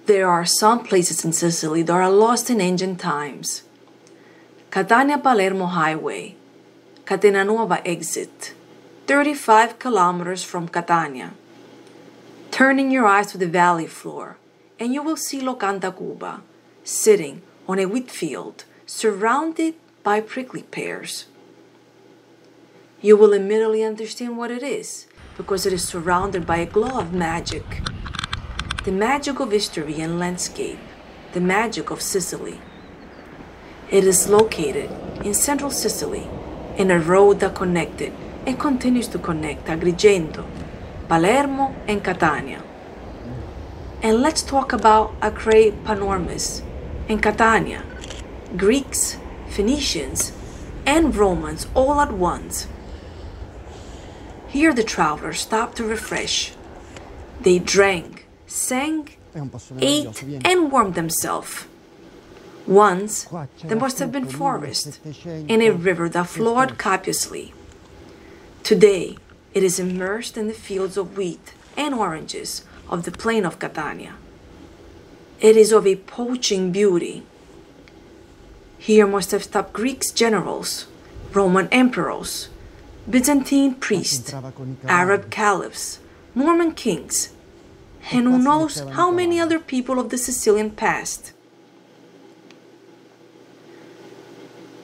There are some places in Sicily that are lost in ancient times. Catania-Palermo Highway, Catena Nuova exit, 35 kilometers from Catania. Turning your eyes to the valley floor, and you will see Locanda Cuba, sitting on a wheat field, surrounded by prickly pears. You will immediately understand what it is, because it is surrounded by a glow of magic. The magic of history and landscape, the magic of Sicily. It is located in central Sicily, in a road that connected and continues to connect Agrigento, Palermo, and Catania. And let's talk about Acrae Panormus and Catania, Greeks, Phoenicians, and Romans all at once. Here the travelers stopped to refresh. They drank, sang, ate, and warmed themselves. Once, there must have been forest and a river that flowed copiously. Today, it is immersed in the fields of wheat and oranges of the plain of Catania. It is of a poaching beauty. Here must have stopped Greek generals, Roman emperors, Byzantine priests, Arab caliphs, Norman kings, and who knows how many other people of the Sicilian past.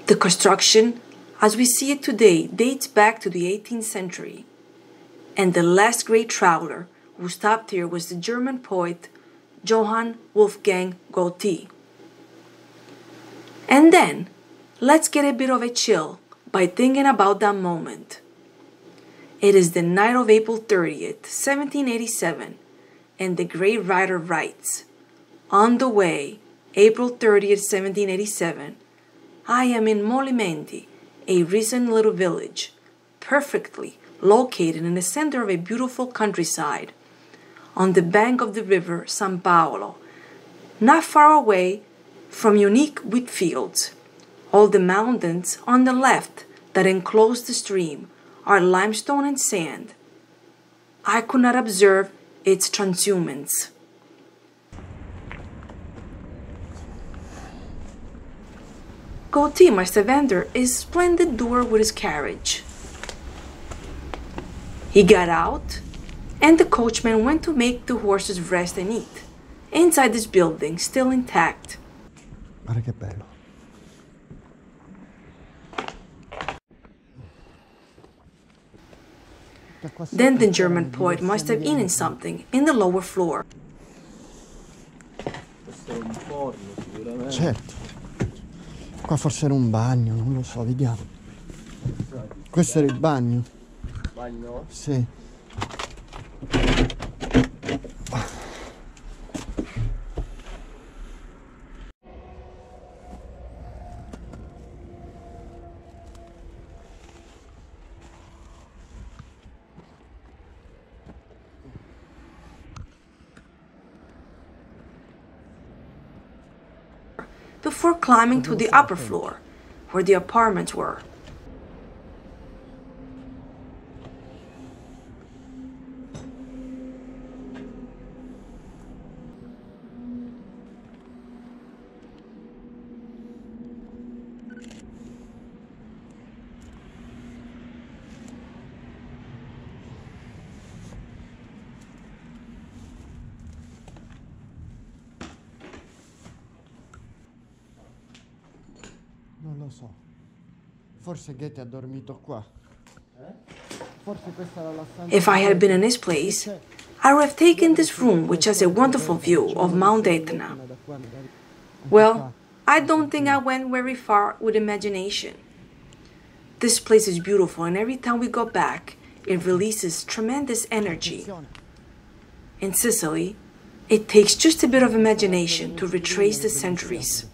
The construction, as we see it today, dates back to the 18th century, and the last great traveler who stopped here was the German poet Johann Wolfgang Goethe. And then, let's get a bit of a chill by thinking about that moment. It is the night of April 30th, 1787, and the great writer writes, "On the way, April 30th, 1787, I am in Molimenti, a recent little village, perfectly located in the center of a beautiful countryside, on the bank of the river San Paolo, not far away from unique wheat fields. All the mountains on the left that enclose the stream are limestone and sand. I could not observe its transhumance." Goethe must have entered a splendid door with his carriage. He got out, and the coachman went to make the horses rest and eat, inside this building, still intact. Guarda che bello. Then the German poet must have eaten something in the lower floor. Certo. Qua forse era un bagno, non lo so, vediamo. Questo era il bagno. Bagno? Sì. Before climbing to the upper floor, where the apartments were. Non lo so. Forse Goethe ha dormito qua. Forse questa era la stanza. If I had been in his place, I would have taken this room, which has a wonderful view of Mount Etna. Well, I don't think I went very far with imagination. This place is beautiful, and every time we go back, it releases tremendous energy. In Sicily, it takes just a bit of imagination to retrace the centuries.